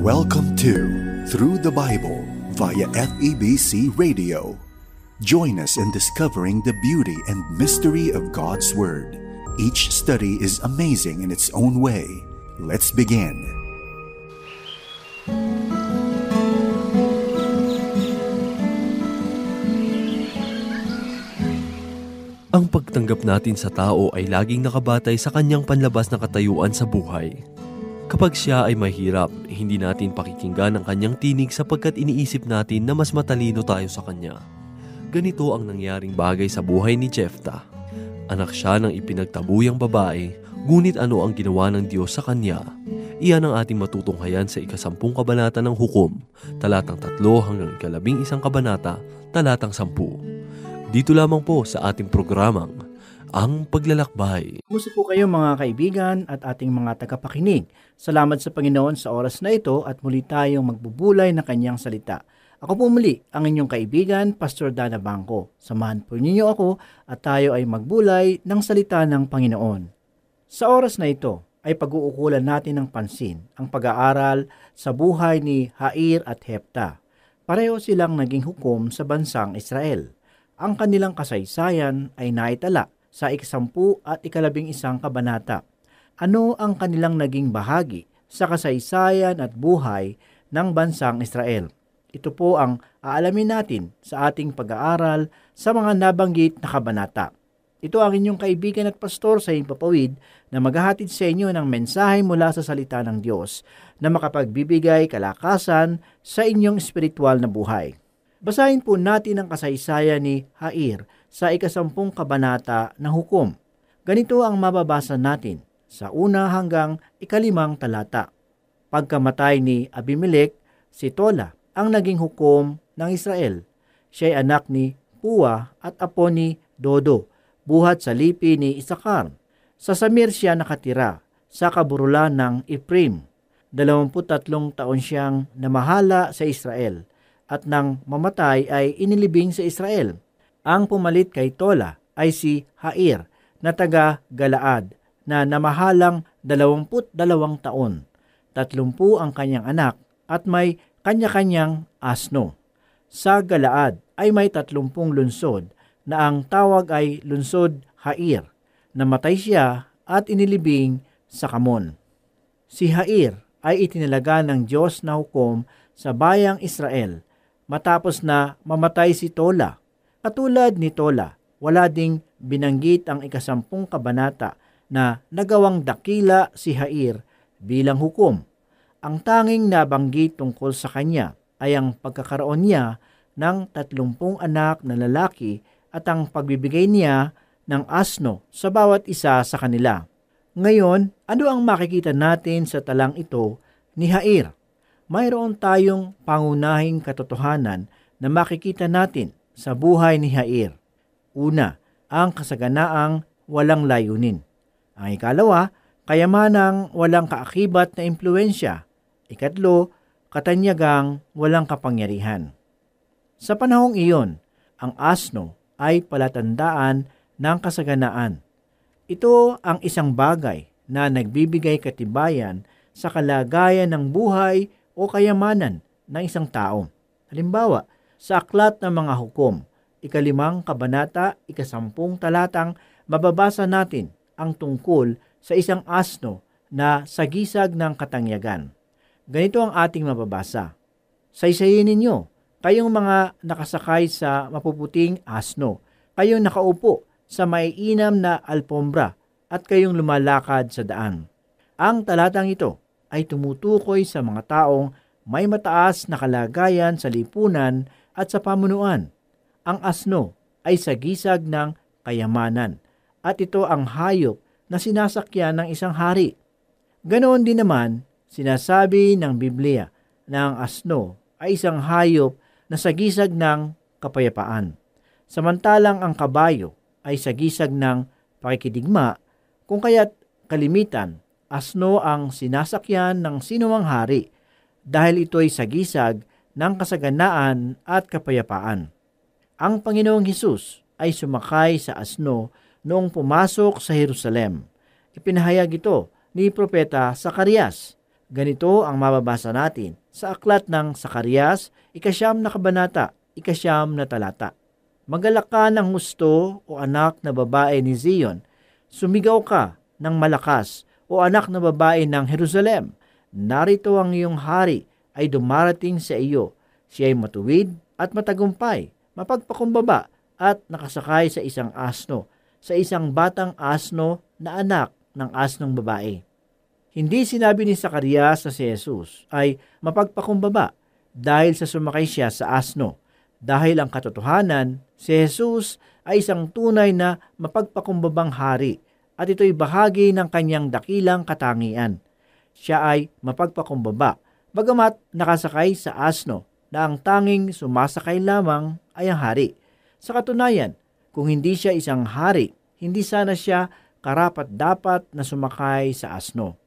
Welcome to Through the Bible via FEBC Radio. Join us in discovering the beauty and mystery of God's Word. Each study is amazing in its own way. Let's begin. Ang pagtanggap natin sa tao ay laging nakabatay sa kanyang panlabas na katayuan sa buhay. Kapag siya ay mahirap, hindi natin pakikinggan ang kanyang tinig sapagkat iniisip natin na mas matalino tayo sa kanya. Ganito ang nangyaring bagay sa buhay ni Jephthah. Anak siya ng ipinagtabuyang babae, ngunit ano ang ginawa ng Diyos sa kanya? Iyan ang ating matutunghayan sa 10 kabanata ng Hukom, talatang 3 hanggang 11 kabanata, talatang 10. Dito lamang po sa ating programang, Ang Paglalakbay. Kumusta po kayo mga kaibigan at ating mga tagapakinig? Salamat sa Panginoon sa oras na ito at muli tayong magbubulay ng kanyang salita. Ako po muli ang inyong kaibigan, Pastor Dana Bangko. Samahan po ninyo ako at tayo ay magbulay ng salita ng Panginoon. Sa oras na ito ay pag-uukulan natin ng pansin ang pag-aaral sa buhay ni Jair at Jephthah. Pareho silang naging hukom sa bansang Israel. Ang kanilang kasaysayan ay naitala sa 10 at 11 kabanata. Ano ang kanilang naging bahagi sa kasaysayan at buhay ng bansang Israel? Ito po ang aalamin natin sa ating pag-aaral sa mga nabanggit na kabanata. Ito ang inyong kaibigan at pastor sa Himpapawid na maghahatid sa inyo ng mensahe mula sa salita ng Diyos na makapagbibigay kalakasan sa inyong espiritual na buhay. Basahin po natin ang kasaysayan ni Jair sa 10 kabanata ng Hukom. Ganito ang mababasa natin sa 1 hanggang 5 talata. Pagkamatay ni Abimelech, si Tola ang naging hukom ng Israel. Siya ay anak ni Puwa at apo ni Dodo, buhat sa lipi ni Isakar. Sa Samir siya nakatira, sa kaburulan ng Ephraim. 23 taon siyang namahala sa Israel, at nang mamatay ay inilibing sa Israel. Ang pumalit kay Tola ay si Jair na taga Galaad na namahalang 22 taon. 30 ang kanyang anak at may kanya-kanyang asno. Sa Galaad ay may 30 lungsod na ang tawag ay Lungsod Jair. Namatay siya at inilibing sa Kamon. Si Jair ay itinalaga ng Diyos na hukom sa bayang Israel matapos na mamatay si Tola. Katulad ni Tola, wala ding binanggit ang 10 kabanata na nagawang dakila si Jair bilang hukom. Ang tanging nabanggit tungkol sa kanya ay ang pagkakaroon niya ng 30 anak na lalaki at ang pagbibigay niya ng asno sa bawat isa sa kanila. Ngayon, ano ang makikita natin sa talang ito ni Jair? Mayroon tayong pangunahing katotohanan na makikita natin sa buhay ni Jair. Una, ang kasaganaang walang layunin. Ang ikalawa, kayamanang walang kaakibat na impluwensya. Ikatlo, katanyagang walang kapangyarihan. Sa panahong iyon, ang asno ay palatandaan ng kasaganaan. Ito ang isang bagay na nagbibigay katibayan sa kalagayan ng buhay o kayamanan ng isang tao. Halimbawa, sa Aklat ng Mga Hukom, 5 kabanata, 10 talatang, mababasa natin ang tungkol sa isang asno na sagisag ng katanyagan. Ganito ang ating mababasa. Saysayin ninyo, kayong mga nakasakay sa mapuputing asno, kayong nakaupo sa maiinam na alpombra, at kayong lumalakad sa daan. Ang talatang ito ay tumutukoy sa mga taong may mataas na kalagayan sa lipunan at sa pamunuan. Ang asno ay sagisag ng kayamanan at ito ang hayop na sinasakyan ng isang hari. Ganoon din naman, sinasabi ng Biblia na ang asno ay isang hayop na sagisag ng kapayapaan. Samantalang ang kabayo ay sagisag ng pakikidigma, kung kaya't kalimitan, asno ang sinasakyan ng sinumang hari dahil ito'y sagisag ng kasaganaan at kapayapaan. Ang Panginoong Hesus ay sumakay sa asno noong pumasok sa Jerusalem. Ipinahayag ito ni Propeta Zacarias. Ganito ang mababasa natin sa aklat ng Zacarias, 9 na kabanata, 9 na talata. Magalak ka ng husto, o anak na babae ni Zion. Sumigaw ka ng malakas, o anak na babae ng Jerusalem. Narito ang iyong hari ay dumarating sa iyo. Siya ay matuwid at matagumpay, mapagpakumbaba at nakasakay sa isang asno, sa isang batang asno na anak ng asnong babae. Hindi sinabi ni Zacarias na si Jesus ay mapagpakumbaba dahil sa sumakay siya sa asno. Dahil ang katotohanan, si Jesus ay isang tunay na mapagpakumbabang hari at ito'y bahagi ng kanyang dakilang katangian. Siya ay mapagpakumbaba, bagamat nakasakay sa asno na ang tanging sumasakay lamang ay ang hari. Sa katunayan, kung hindi siya isang hari, hindi sana siya karapat-dapat na sumakay sa asno.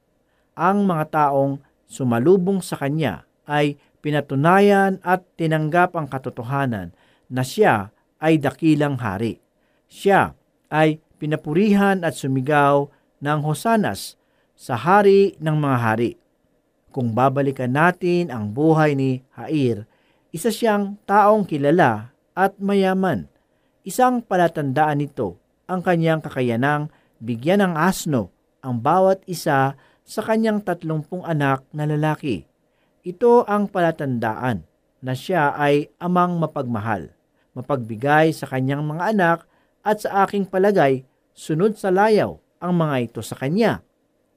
Ang mga taong sumalubong sa kanya ay pinatunayan at tinanggap ang katotohanan na siya ay dakilang hari. Siya ay pinapurihan at sumigaw ng hosanas sa hari ng mga hari. Kung babalikan natin ang buhay ni Jair, isa siyang taong kilala at mayaman. Isang palatandaan nito ang kanyang kakayanang bigyan ng asno ang bawat isa sa kanyang 30 anak na lalaki. Ito ang palatandaan na siya ay amang mapagmahal, mapagbigay sa kanyang mga anak, at sa aking palagay, sunod sa layaw ang mga ito sa kanya.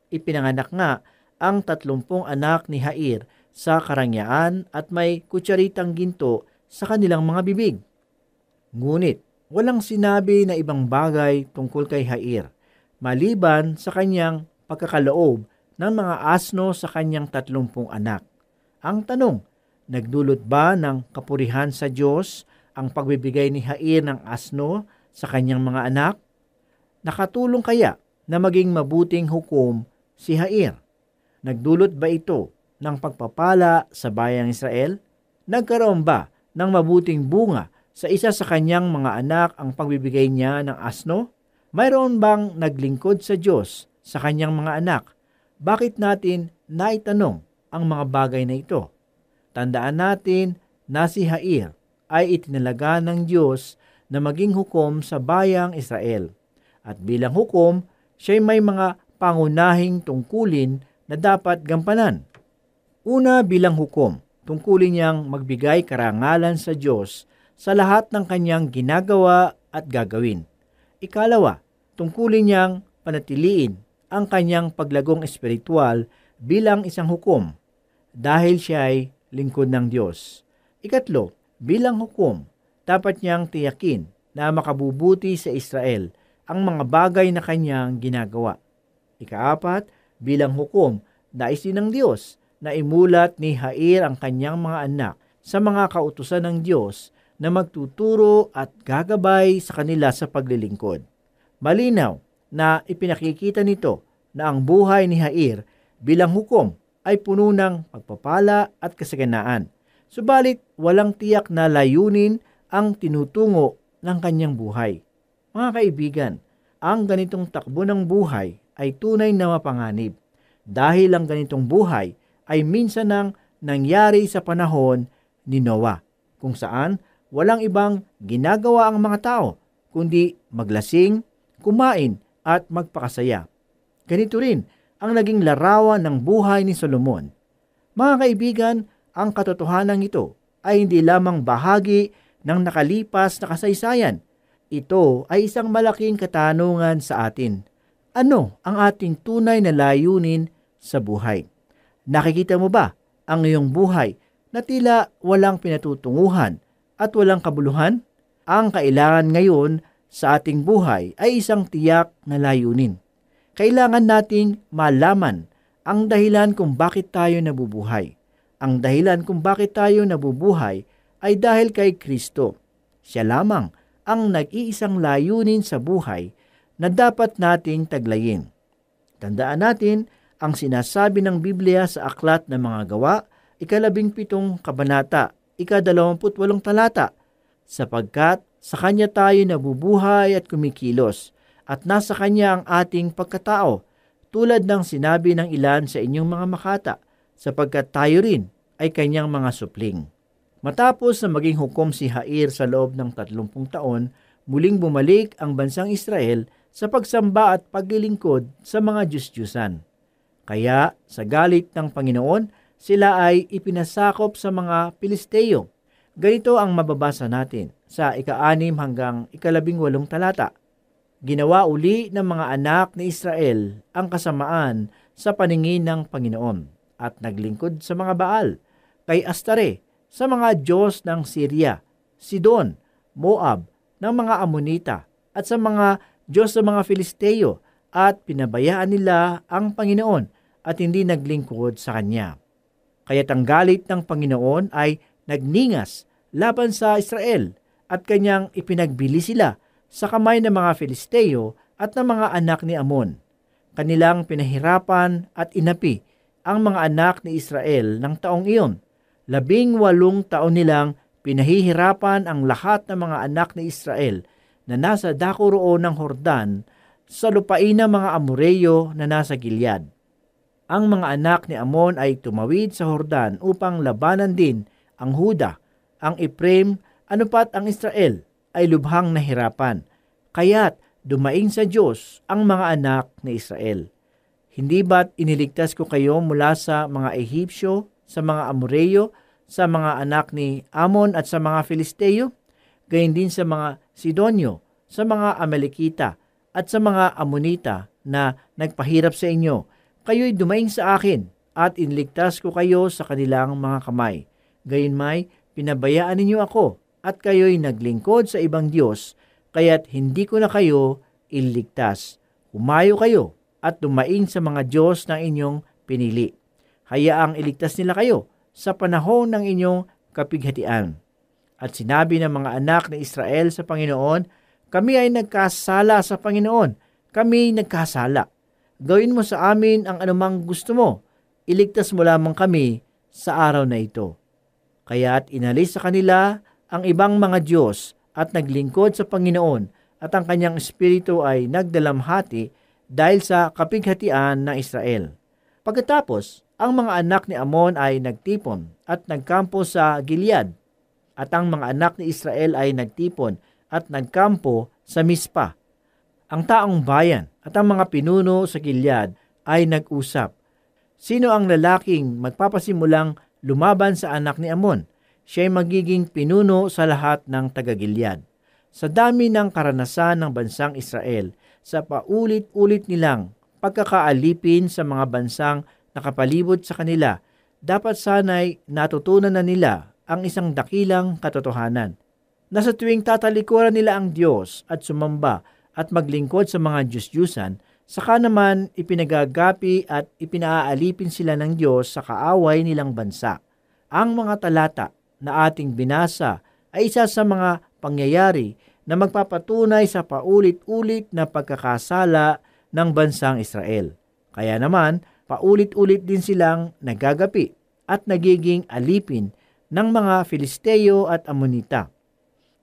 Ipinanganak nga ang 30 anak ni Jair sa karangyaan at may kutsaritang ginto sa kanilang mga bibig. Ngunit walang sinabi na ibang bagay tungkol kay Jair, maliban sa kanyang pagkakaloob ng mga asno sa kanyang 30 anak. Ang tanong, nagdulot ba ng kapurihan sa Diyos ang pagbibigay ni Jair ng asno sa kanyang mga anak? Nakatulong kaya na maging mabuting hukom si Jair? Nagdulot ba ito ng pagpapala sa bayang Israel? Nagkaroon ba ng mabuting bunga sa isa sa kanyang mga anak ang pagbibigay niya ng asno? Mayroon bang naglingkod sa Diyos sa kanyang mga anak? Bakit natin naitanong ang mga bagay na ito? Tandaan natin na si Jair ay itinalaga ng Diyos na maging hukom sa bayang Israel. At bilang hukom, siya'y may mga pangunahing tungkulin na dapat gampanan. Una, bilang hukom, tungkulin niyang magbigay karangalan sa Diyos sa lahat ng kanyang ginagawa at gagawin. Ikalawa, tungkulin niyang panatiliin ang kanyang paglagong espiritual bilang isang hukom dahil siya ay lingkod ng Diyos. Ikatlo, bilang hukom, dapat niyang tiyakin na makabubuti sa Israel ang mga bagay na kanyang ginagawa. Ikaapat, bilang hukom, nais din ng Diyos na imulat ni Jair ang kanyang mga anak sa mga kautusan ng Diyos na magtuturo at gagabay sa kanila sa paglilingkod. Malinaw na ipinakikita nito na ang buhay ni Jair bilang hukom ay puno ng pagpapala at kasaganaan. Subalit walang tiyak na layunin ang tinutungo ng kanyang buhay. Mga kaibigan, ang ganitong takbo ng buhay ay tunay na mapanganib dahil ang ganitong buhay ay minsan nang nangyari sa panahon ni Noah, kung saan walang ibang ginagawa ang mga tao kundi maglasing, kumain at magpakasaya. Ganito rin ang naging larawan ng buhay ni Solomon. Mga kaibigan, ang katotohanan ito ay hindi lamang bahagi ng nakalipas na kasaysayan. Ito ay isang malaking katanungan sa atin. Ano ang ating tunay na layunin sa buhay? Nakikita mo ba ang iyong buhay na tila walang pinatutunguhan at walang kabuluhan? Ang kailangan ngayon sa ating buhay ay isang tiyak na layunin. Kailangan nating malaman ang dahilan kung bakit tayo nabubuhay. Ang dahilan kung bakit tayo nabubuhay ay dahil kay Kristo. Siya lamang ang nag-iisang layunin sa buhay na dapat nating taglayin. Tandaan natin ang sinasabi ng Biblia sa Aklat ng Mga Gawa, 17 kabanata, 28 talata, sapagkat sa Kanya tayo nabubuhay at kumikilos, at nasa Kanya ang ating pagkatao, tulad ng sinabi ng ilan sa inyong mga makata, sapagkat tayo rin ay kanyang mga supling. Matapos na maging hukom si Jair sa loob ng 30 taon, muling bumalik ang bansang Israel sa pagsamba at paglilingkod sa mga Diyos-Diyusan. Kaya sa galit ng Panginoon, sila ay ipinasakop sa mga Pilisteo. Ganito ang mababasa natin sa 6 hanggang 18 talata. Ginawa uli ng mga anak ni Israel ang kasamaan sa paningin ng Panginoon at naglingkod sa mga Baal, kay Astare, sa mga Diyos ng Syria, Sidon, Moab, ng mga Amonita, at sa mga Diyos ng mga Filisteo, at pinabayaan nila ang Panginoon at hindi naglingkod sa Kanya. Kaya't ang galit ng Panginoon ay nagningas laban sa Israel at Kanyang ipinagbili sila sa kamay ng mga Filisteo at ng mga anak ni Amon. Kanilang pinahirapan at inapi ang mga anak ni Israel ng taong iyon. 18 taon nilang pinahihirapan ang lahat ng mga anak ni Israel na nasa dako roon ng Hordan sa lupain ng mga Amoreyo na nasa Gilead. Ang mga anak ni Amon ay tumawid sa Hordan upang labanan din ang Huda, ang Ephraim, anupat ang Israel ay lubhang nahirapan. Kaya't dumaing sa Diyos ang mga anak ni Israel. Hindi ba't iniligtas ko kayo mula sa mga Ehipsyo, sa mga Amoreyo, sa mga anak ni Amon at sa mga Filisteo? Gayon din sa mga Sidonyo, sa mga Amalekita, at sa mga Amonita na nagpahirap sa inyo. Kayo'y dumaing sa akin at iniligtas ko kayo sa kanilang mga kamay. Gayunmay, pinabayaan ninyo ako at kayo'y naglingkod sa ibang Diyos, kaya't hindi ko na kayo ililigtas. Humayo kayo at dumaing sa mga Diyos ng inyong pinili. Hayaang iligtas nila kayo sa panahon ng inyong kapighatian. At sinabi ng mga anak ni Israel sa Panginoon, kami ay nagkasala sa Panginoon. Kami nagkasala. Gawin mo sa amin ang anumang gusto mo. Iligtas mo lamang kami sa araw na ito. Kaya't inalis sa kanila ang ibang mga Diyos at naglingkod sa Panginoon at ang kanyang espiritu ay nagdalamhati dahil sa kapighatian ng Israel. Pagkatapos, ang mga anak ni Amon ay nagtipon at nagkampo sa Gilead at ang mga anak ni Israel ay nagtipon at nagkampo sa Mispa. Ang taong bayan at ang mga pinuno sa Gilead ay nag-usap. Sino ang lalaking magpapasimulang lumaban sa anak ni Amon? Siya ay magiging pinuno sa lahat ng taga-Gilead. Sa dami ng karanasan ng bansang Israel, sa paulit-ulit nilang pagkakaalipin sa mga bansang nakapalibot sa kanila, dapat sanay natutunan na nila ang isang dakilang katotohanan. Na sa tuwing tatalikuran nila ang Diyos at sumamba at maglingkod sa mga Diyos-Diyusan, saka naman ipinagagapi at ipinaaalipin sila ng Diyos sa kaaway nilang bansa. Ang mga talata na ating binasa ay isa sa mga pangyayari na magpapatunay sa paulit-ulit na pagkakasala ng bansang Israel. Kaya naman, paulit-ulit din silang nagagapi at nagiging alipin ng mga Filisteo at Amonita.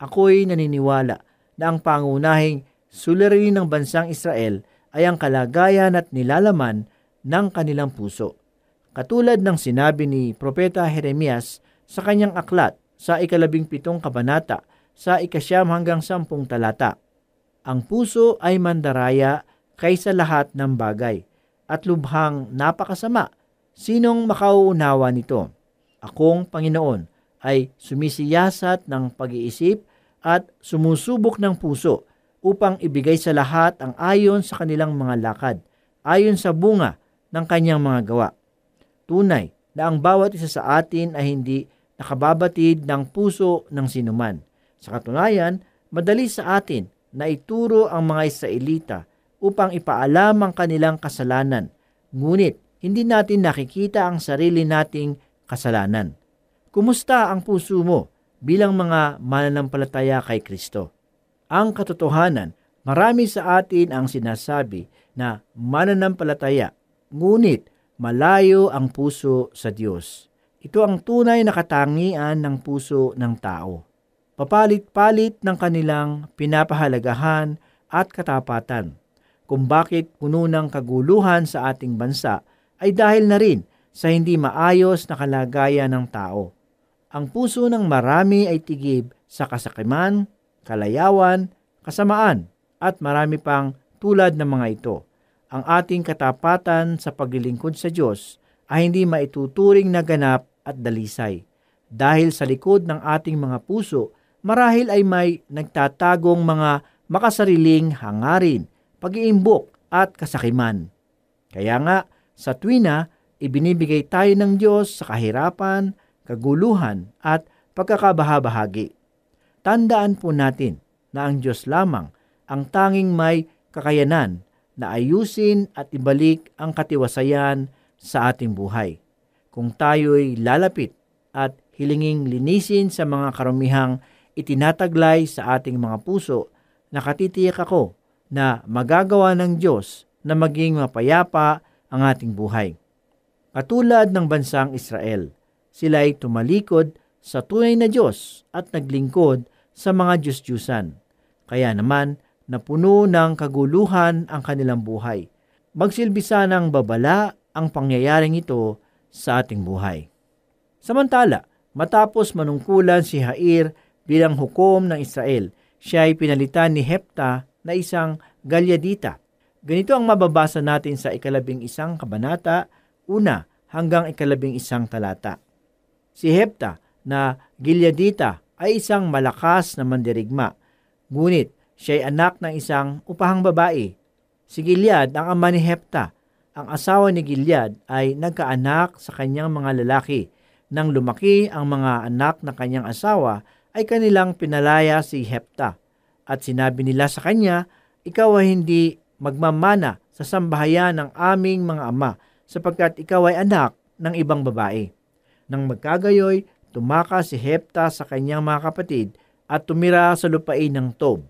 Ako'y naniniwala na ang pangunahing suliranin ng bansang Israel ay ang kalagayan at nilalaman ng kanilang puso. Katulad ng sinabi ni Propeta Jeremias sa kanyang aklat sa 17 kabanata sa 9 hanggang 10 talata. Ang puso ay mandaraya kaysa lahat ng bagay at lubhang napakasama. Sinong makauunawa nito? Akong Panginoon ay sumisiyasat ng pag-iisip at sumusubok ng puso upang ibigay sa lahat ang ayon sa kanilang mga lakad, ayon sa bunga ng kanyang mga gawa. Tunay na ang bawat isa sa atin ay hindi nakababatid ng puso ng sinuman. Sa katunayan, madali sa atin na ituro ang mga Israelita upang ipaalam ang kanilang kasalanan, ngunit hindi natin nakikita ang sarili nating kasalanan. Kumusta ang puso mo bilang mga mananampalataya kay Kristo? Ang katotohanan, marami sa atin ang sinasabi na mananampalataya, ngunit malayo ang puso sa Diyos. Ito ang tunay na katangian ng puso ng tao. Papalit-palit ng kanilang pinapahalagahan at katapatan. Kung bakit puno ng kaguluhan sa ating bansa ay dahil na rin sa hindi maayos na kalagayan ng tao. Ang puso ng marami ay tigib sa kasakiman, kalayawan, kasamaan, at marami pang tulad ng mga ito. Ang ating katapatan sa paglilingkod sa Diyos ay hindi maituturing na ganap at dalisay. Dahil sa likod ng ating mga puso, marahil ay may nagtatagong mga makasariling hangarin, pag-iimbok at kasakiman. Kaya nga, sa tuwina, ibinibigay tayo ng Diyos sa kahirapan, kaguluhan at pagkakabahabahagi. Tandaan po natin na ang Diyos lamang ang tanging may kakayanan na ayusin at ibalik ang katiwasayan sa ating buhay. Kung tayo'y lalapit at hilinging linisin sa mga karumihang itinataglay sa ating mga puso, nakatitiyak ako na magagawa ng Diyos na maging mapayapa ang ating buhay. Katulad ng bansang Israel, sila ay tumalikod sa tunay na Diyos at naglingkod sa mga Diyos-Diyusan. Kaya naman, napuno ng kaguluhan ang kanilang buhay. Magsilbi sanang babala ang pangyayaring ito sa ating buhay. Samantala, matapos manungkulan si Jair bilang hukom ng Israel, siya ay pinalitan ni Jefta na isang Galyadita. Ganito ang mababasa natin sa 11 kabanata, 1 hanggang 11 talata. Si Jefta na Gileadita ay isang malakas na mandirigma, ngunit siya ay anak ng isang upahang babae. Si Gilead ang ama ni Jefta. Ang asawa ni Gilead ay nagkaanak sa kanyang mga lalaki. Nang lumaki ang mga anak na kanyang asawa, ay kanilang pinalaya si Jefta. At sinabi nila sa kanya, ikaw ay hindi magmamana sa sambahayan ng aming mga ama, sapagkat ikaw ay anak ng ibang babae. Nang magkagayoy, tumakas si Jefta sa kanyang mga kapatid at tumira sa lupain ng Tob.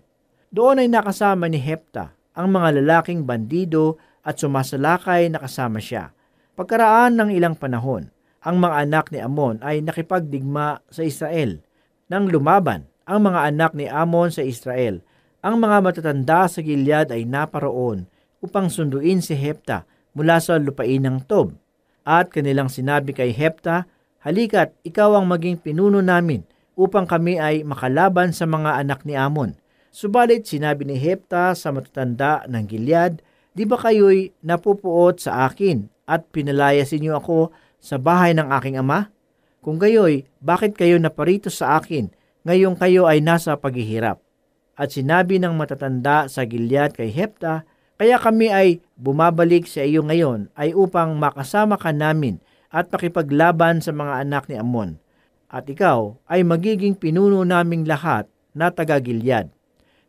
Doon ay nakasama ni Jefta ang mga lalaking bandido at sumasalakay na kasama siya. Pagkaraan ng ilang panahon, ang mga anak ni Amon ay nakipagdigma sa Israel. Nang lumaban ang mga anak ni Amon sa Israel, ang mga matatanda sa Gilead ay naparoon upang sunduin si Jefta mula sa lupain ng Tob. At kanilang sinabi kay Jefta, halika't ikaw ang maging pinuno namin upang kami ay makalaban sa mga anak ni Amon. Subalit sinabi ni Jefta sa matatanda ng Gilead, di ba kayo'y napupuot sa akin at pinalayasin niyo ako sa bahay ng aking ama? Kung gayoy, bakit kayo naparito sa akin ngayong kayo ay nasa paghihirap? At sinabi ng matatanda sa Gilead kay Jefta, kaya kami ay bumabalik sa iyo ngayon ay upang makasama ka namin at makipaglaban sa mga anak ni Amon. At ikaw ay magiging pinuno naming lahat na taga-Gilead.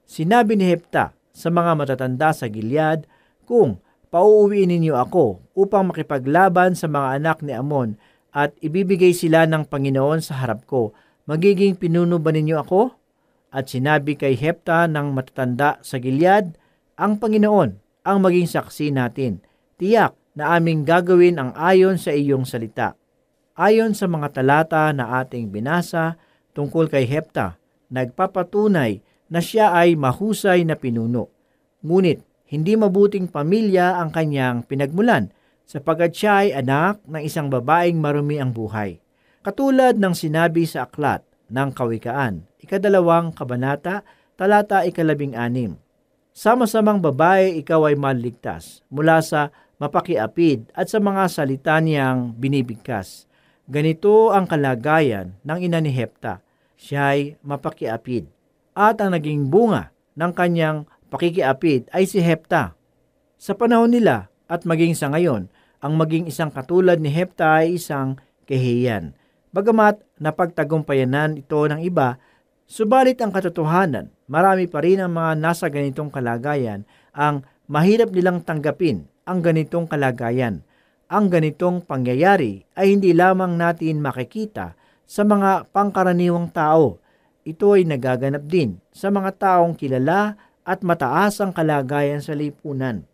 Sinabi ni Jefta sa mga matatanda sa Gilead, kung pauuwiin ninyo ako upang makipaglaban sa mga anak ni Amon at ibibigay sila ng Panginoon sa harap ko, magiging pinuno ba ninyo ako? At sinabi kay Jefta ng matatanda sa Gilead, ang Panginoon ang maging saksi natin. Tiyak na aming gagawin ang ayon sa iyong salita. Ayon sa mga talata na ating binasa tungkol kay Jefta, nagpapatunay na siya ay mahusay na pinuno. Ngunit hindi mabuting pamilya ang kanyang pinagmulan sapagkat siya ay anak ng isang babaeng marumi ang buhay. Katulad ng sinabi sa aklat ng Kawikaan, 2 kabanata, talata 16. Sama-samang babae ikaw ay maligtas mula sa mapakiapid at sa mga salita niyang binibigkas. Ganito ang kalagayan ng ina ni Jefta. Siya ay mapakiapid. At ang naging bunga ng kanyang pakikiapid ay si Jefta. Sa panahon nila at maging sa ngayon, ang maging isang katulad ni Jefta ay isang kehiyan. Bagamat napagtagumpayanan ito ng iba, subalit ang katotohanan, marami pa rin ang mga nasa ganitong kalagayan ang mahirap nilang tanggapin ang ganitong kalagayan. Ang ganitong pangyayari ay hindi lamang natin makikita sa mga pangkaraniwang tao. Ito ay nagaganap din sa mga taong kilala at mataas ang kalagayan sa lipunan,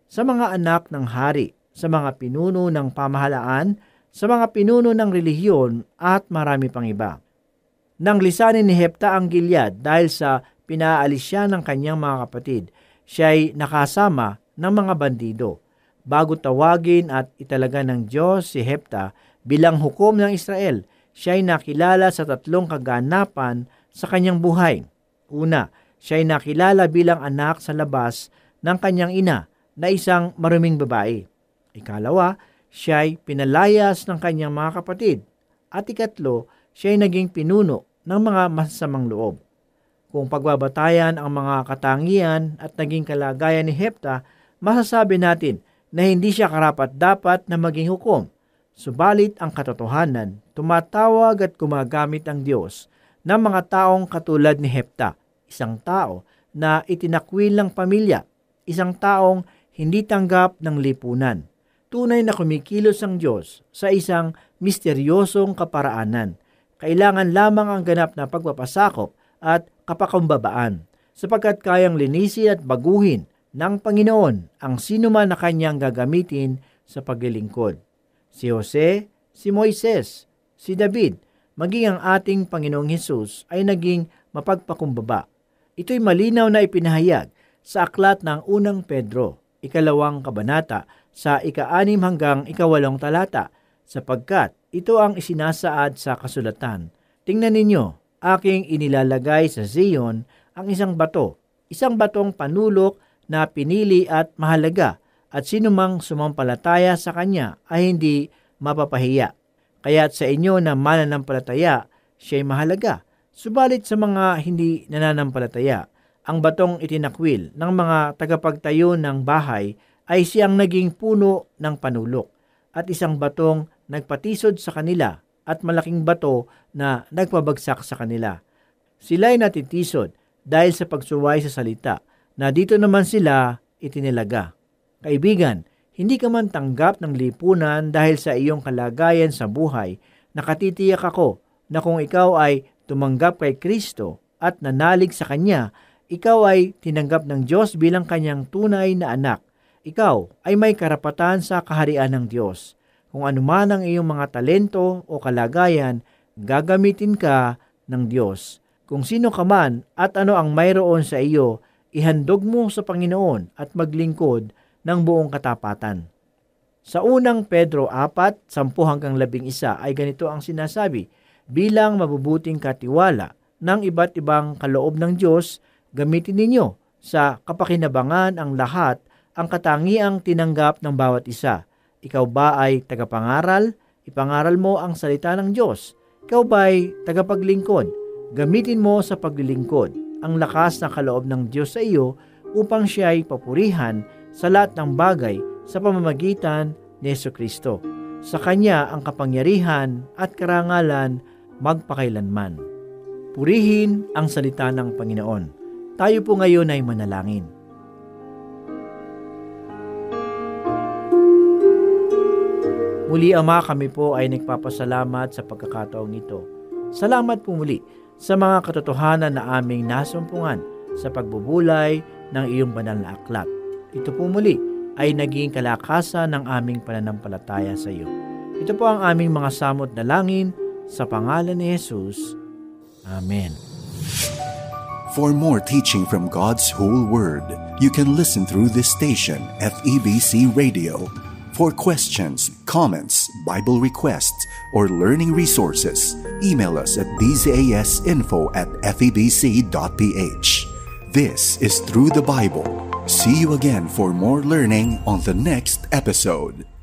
sa mga anak ng hari, sa mga pinuno ng pamahalaan, sa mga pinuno ng relihiyon at marami pang iba. Nang lisanin ni Jefta ang Gilead dahil sa pinaalis siya ng kanyang mga kapatid, siya ay nakasama ng mga bandido. bago tawagin at italaga ng Diyos si Hephta bilang hukom ng Israel, siya ay nakilala sa 3 kaganapan sa kanyang buhay. Una, siya ay nakilala bilang anak sa labas ng kanyang ina na isang maruming babae. Ikalawa, siya ay pinalayas ng kanyang mga kapatid. At ikatlo, siya ay naging pinuno ng mga masasamang loob. Kung pagbabatayan ang mga katangian at naging kalagayan ni Hephta, masasabi natin na hindi siya karapat-dapat na maging hukom. Subalit ang katotohanan, tumatawag at gumagamit ang Diyos ng mga taong katulad ni Hephta, isang tao na itinakwil ng pamilya, isang taong hindi tanggap ng lipunan. Tunay na kumikilos ang Diyos sa isang misteryosong kaparaanan. Kailangan lamang ang ganap na pagpapasakop at kapakumbabaan, sapagkat kayang linisin at baguhin ng Panginoon ang sinuman na kanyang gagamitin sa paglilingkod. Si Jose, si Moises, si David, maging ang ating Panginoong Hesus ay naging mapagpakumbaba. Ito'y malinaw na ipinahayag sa aklat ng 1 Pedro, 2 kabanata, sa 6 hanggang 8 talata, sapagkat ito ang isinasaad sa kasulatan. Tingnan ninyo, aking inilalagay sa Zion ang isang batong panulok na pinili at mahalaga, at sinumang sumampalataya sa kanya ay hindi mapapahiya. Kaya't sa inyo na mananampalataya, siya'y mahalaga. Subalit sa mga hindi nananampalataya, ang batong itinakwil ng mga tagapagtayo ng bahay ay siyang naging puno ng panulok, at isang batong nagpatisod sa kanila at malaking bato na nagpabagsak sa kanila. Sila'y natitisod dahil sa pagsuway sa salita, na dito naman sila itinilaga. Kaibigan, hindi ka man tanggap ng lipunan dahil sa iyong kalagayan sa buhay, nakatitiyak ako na kung ikaw ay tumanggap kay Kristo at nanalig sa Kanya, ikaw ay tinanggap ng Diyos bilang Kanyang tunay na anak. Ikaw ay may karapatan sa kaharian ng Diyos. Kung anuman ang iyong mga talento o kalagayan, gagamitin ka ng Diyos. Kung sino ka man at ano ang mayroon sa iyo, ihandog mo sa Panginoon at maglingkod ng buong katapatan. Sa 1 Pedro 4, 10 hanggang 11 ay ganito ang sinasabi, bilang mabubuting katiwala ng iba't ibang kaloob ng Diyos, gamitin ninyo sa kapakinabangan ang lahat ang katangiang tinanggap ng bawat isa. Ikaw ba ay tagapangaral? Ipangaral mo ang salita ng Diyos. Ikaw ba ay tagapaglingkod? Gamitin mo sa paglilingkod ang lakas ng kaloob ng Diyos sa iyo upang siya ay papurihan sa lahat ng bagay sa pamamagitan ni Jesucristo. Sa Kanya ang kapangyarihan at karangalan magpakailanman. Purihin ang salita ng Panginoon. Tayo po ngayon ay manalangin. Muli, Ama, kami po ay nagpapasalamat sa pagkakataong ito. Salamat po muli sa mga katotohanan na aming nasumpungan sa pagbubulay ng iyong banal na aklat. Ito po muli ay naging kalakasan ng aming pananampalataya sa iyo. Ito po ang aming mga samot na langin sa pangalan ni Jesus. Amen. For more teaching from God's whole Word, you can listen through this station, FEBC Radio. For questions, comments, Bible requests, or learning resources, email us at dzasinfo@febc.ph. This is Through the Bible. See you again for more learning on the next episode.